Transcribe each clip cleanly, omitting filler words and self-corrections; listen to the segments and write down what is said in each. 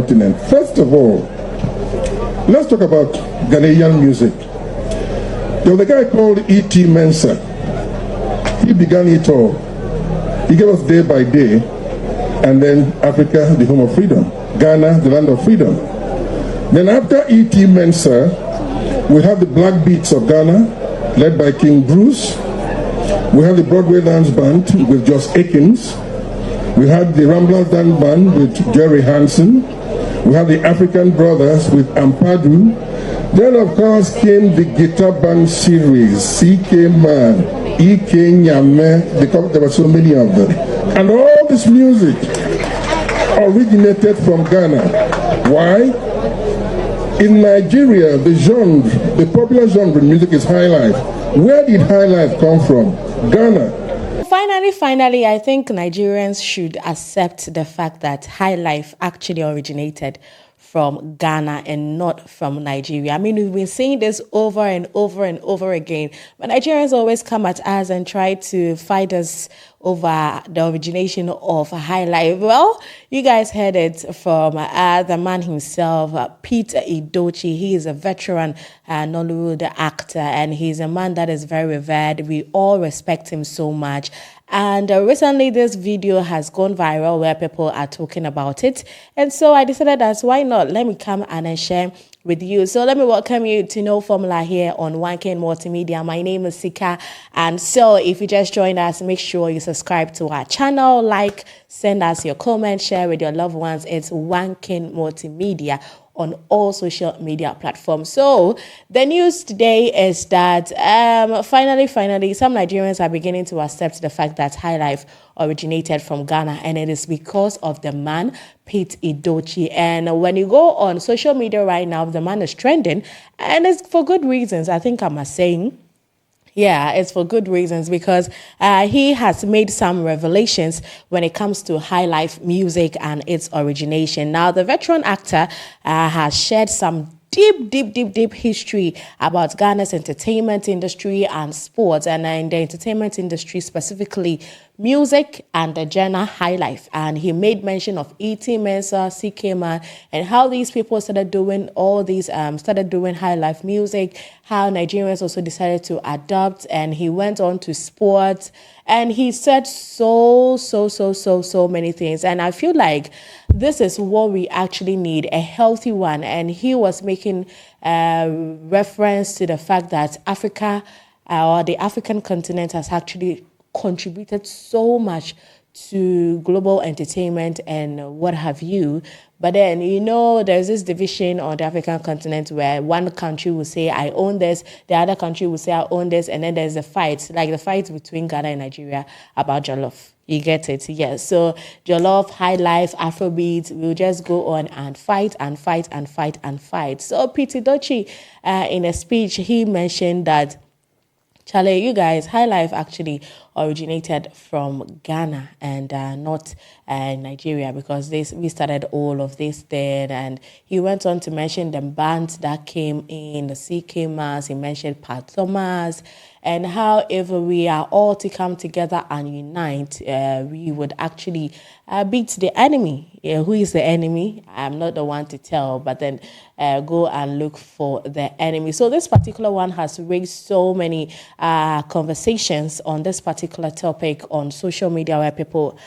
continent. First of all, let's talk about Ghanaian music. There was a guy called E.T. Mensah. He began it all. He gave us Day by Day, and then Africa, the home of freedom. Ghana, the land of freedom. Then after E.T. Mensah, we have the Black Beats of Ghana, led by King Bruce. We have the Broadway Dance Band with Joss Akins. We have the Ramblers Dance Band with Jerry Hansen. We have the African Brothers with Ampadu. Then, of course, came the guitar band series, SIKA Man, E.K. Nyame, because there were so many of them. And all this music originated from Ghana. Why? In Nigeria, the popular genre in music is Highlife. Where did Highlife come from? Ghana. Finally, I think Nigerians should accept the fact that Highlife actually originated from Ghana and not from Nigeria. I mean, we've been saying this over and over and over again, but Nigerians always come at us and try to fight us over the origination of Highlife. Well, you guys heard it from the man himself, Pete Edochie. He is a veteran Nollywood actor, and he's a man that is very revered. We all respect him so much. And recently, this video has gone viral where people are talking about it. And so I decided that why not? Let me come and share with you. So let me welcome you to No Formula here on Onekingmultimedia. My name is SIKA. And so if you just joined us, make sure you subscribe to our channel, like, send us your comments, share with your loved ones. It's Onekingmultimedia on all social media platforms. So the news today is that finally, some Nigerians are beginning to accept the fact that Highlife originated from Ghana, and it is because of the man, Pete Edochie. And when you go on social media right now, the man is trending, and it's for good reasons, I think I must say. Yeah, it's for good reasons, because he has made some revelations when it comes to Highlife music and its origination. Now, the veteran actor has shared some deep history about Ghana's entertainment industry and sports, and in the entertainment industry specifically music and the genre Highlife. And he made mention of E.T. Mensah, SIKA Man, and how these people started doing all these started doing Highlife music, how Nigerians also decided to adopt, and he went on to sports, and he said so many things. And I feel like this is what we actually need, a healthy one. And he was making reference to the fact that Africa or the African continent has actually contributed so much to global entertainment and what have you. But then, you know, there's this division on the African continent where one country will say, I own this, the other country will say, I own this, and then there's a fight, like the fight between Ghana and Nigeria about jollof. You get it? Yes. So jollof, Highlife, Afrobeat, we'll just go on and fight. So Pete Edochie, in a speech, he mentioned that, Charlie, you guys, Highlife actually originated from Ghana and not Nigeria, because we started all of this then. And he went on to mention the bands that came in, the SIKA Man, he mentioned Pat Thomas, and how if we are all to come together and unite, we would actually beat the enemy. Who is the enemy? I'm not the one to tell, but then go and look for the enemy. So this particular one has raised so many conversations on this particular topic on social media, where people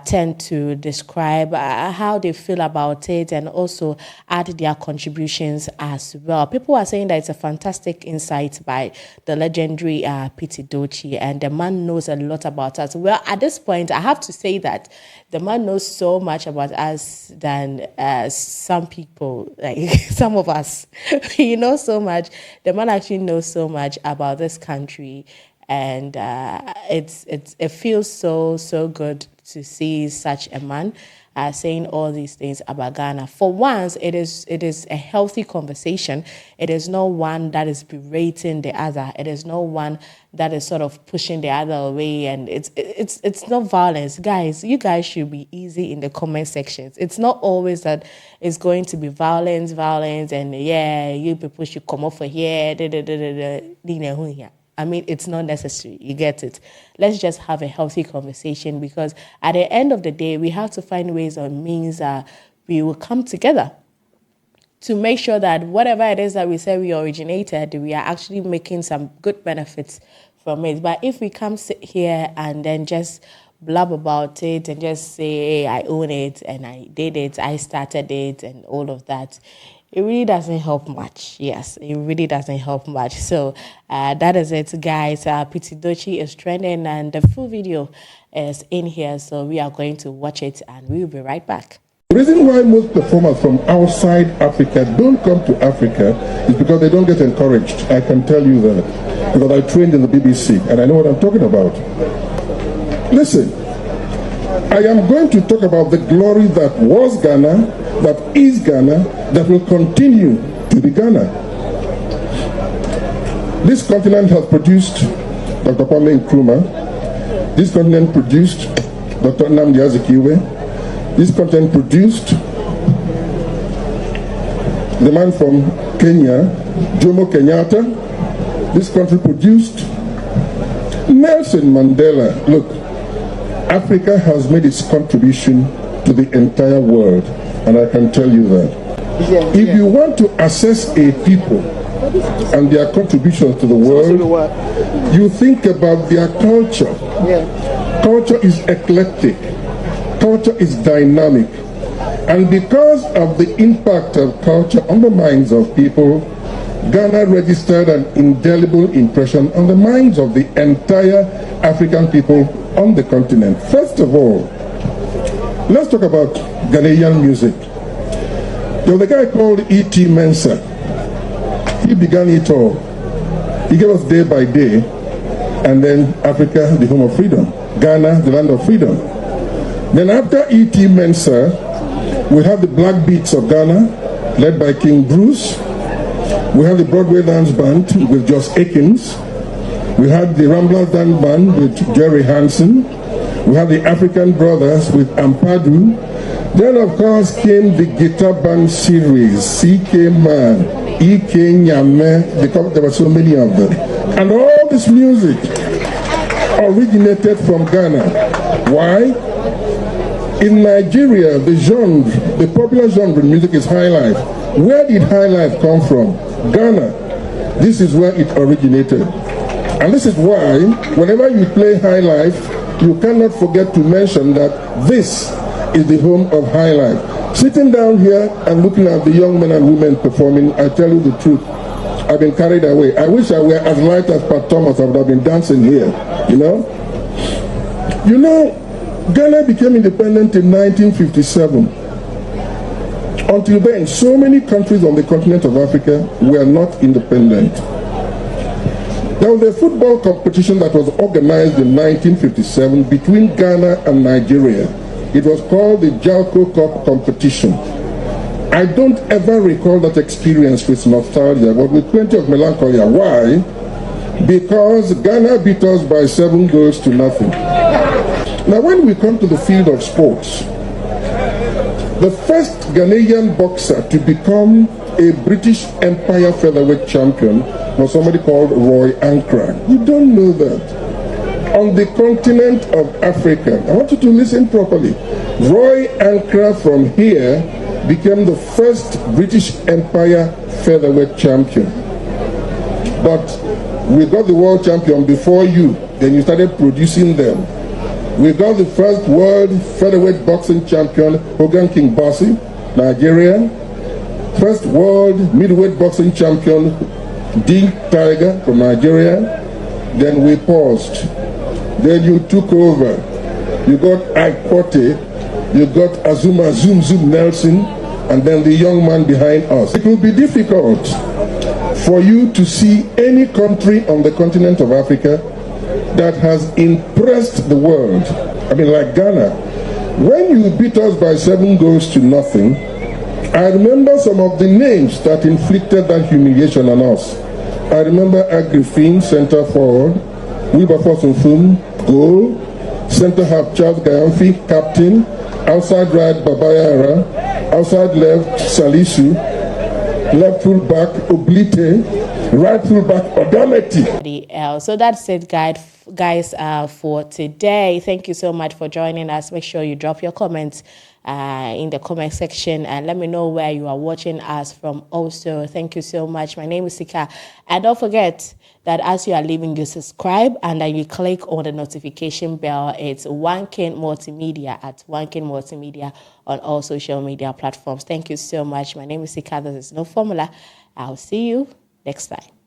tend to describe how they feel about it and also add their contributions as well. People are saying that it's a fantastic insight by the legendary Pete Edochie, and the man knows a lot about us. Well, at this point, I have to say that the man knows so much about us than some people, like some of us. He knows so much. The man actually knows so much about this country, and it feels so good to see such a man saying all these things about Ghana. For once, it is a healthy conversation. It is not one that is berating the other. It is not one that is sort of pushing the other away, and it's not violence. Guys, you guys should be easy in the comment sections. It's not always that it's going to be violence, and yeah, you people should come off for here. I mean, it's not necessary. You get it? Let's just have a healthy conversation, because at the end of the day, we have to find ways or means we will come together to make sure that whatever it is that we say we originated, we are actually making some good benefits from it. But if we come sit here and then just blab about it and just say, hey, I own it and I did it, I started it and all of that, it really doesn't help much. Yes, it really doesn't help much. So that is it, guys. Edochie is trending and the full video is in here. So we are going to watch it and we will be right back. The reason why most performers from outside Africa don't come to Africa is because they don't get encouraged. I can tell you that. Because I trained in the BBC and I know what I'm talking about. Listen, I am going to talk about the glory that was Ghana, that is Ghana, that will continue to be Ghana. This continent has produced Dr. Kwame Nkrumah. This continent produced Dr. Nnamdi Azikiwe. This continent produced the man from Kenya, Jomo Kenyatta. This country produced Nelson Mandela. Look, Africa has made its contribution to the entire world, and I can tell you that. If you want to assess a people and their contributions to the world, you think about their culture. Culture is eclectic. Culture is dynamic, and because of the impact of culture on the minds of people, Ghana registered an indelible impression on the minds of the entire African people on the continent. First of all, let's talk about Ghanaian music. There was a guy called E.T. Mensah. He began it all. He gave us Day by Day, and then Africa, the home of freedom. Ghana, the land of freedom. Then after E.T. Mensah, we have the Black Beats of Ghana, led by King Bruce. We have the Broadway Dance Band with Joss Akins. We had the Ramblers Dance Band with Jerry Hansen. We have the African Brothers with Ampadu. Then, of course, came the guitar band series, C.K. Man, E.K. Nyame, because there were so many of them. And all this music originated from Ghana. Why? In Nigeria, the genre, the popular genre in music is Highlife. Where did Highlife come from? Ghana. This is where it originated. And this is why, whenever you play Highlife, you cannot forget to mention that this is the home of Highlife. Sitting down here and looking at the young men and women performing, I tell you the truth, I've been carried away. I wish I were as light as Pat Thomas. I would have been dancing here, you know? You know, Ghana became independent in 1957. Until then, so many countries on the continent of Africa were not independent. There was a football competition that was organized in 1957 between Ghana and Nigeria. It was called the Jalco Cup competition. I don't ever recall that experience with nostalgia, but with plenty of melancholy. Why? Because Ghana beat us by 7 goals to nothing. Now, when we come to the field of sports, the first Ghanaian boxer to become a British Empire featherweight champion was somebody called Roy Ankra. You don't know that. On the continent of Africa, I want you to listen properly. Roy Ankra from here became the first British Empire featherweight champion. But we got the world champion before you, then you started producing them. We got the first world featherweight boxing champion, Hogan King Bossy, Nigerian. First world middleweight boxing champion, Dink Tiger from Nigeria. Then we paused. Then you took over. You got Ike Potte, you got Azuma Zoom Zoom Nelson, and then the young man behind us. It will be difficult for you to see any country on the continent of Africa that has impressed the world. I mean, like Ghana. When you beat us by 7 goals to nothing, I remember some of the names that inflicted that humiliation on us. I remember Agrifin, center forward, Wilberforce Nfum, goal, center half Charles Gayamfi, captain, outside right Babayara, outside left Salisu, left full back Oblite, right full back Odameti. So that's it, guys, for today. Thank you so much for joining us. Make sure you drop your comments in the comment section and let me know where you are watching us from also. Thank you so much. My name is SIKA. And don't forget that as you are leaving, you subscribe and then you click on the notification bell. It's Onekingmultimedia at Onekingmultimedia on all social media platforms. Thank you so much. My name is SIKA. This is No Formula. I'll see you next time.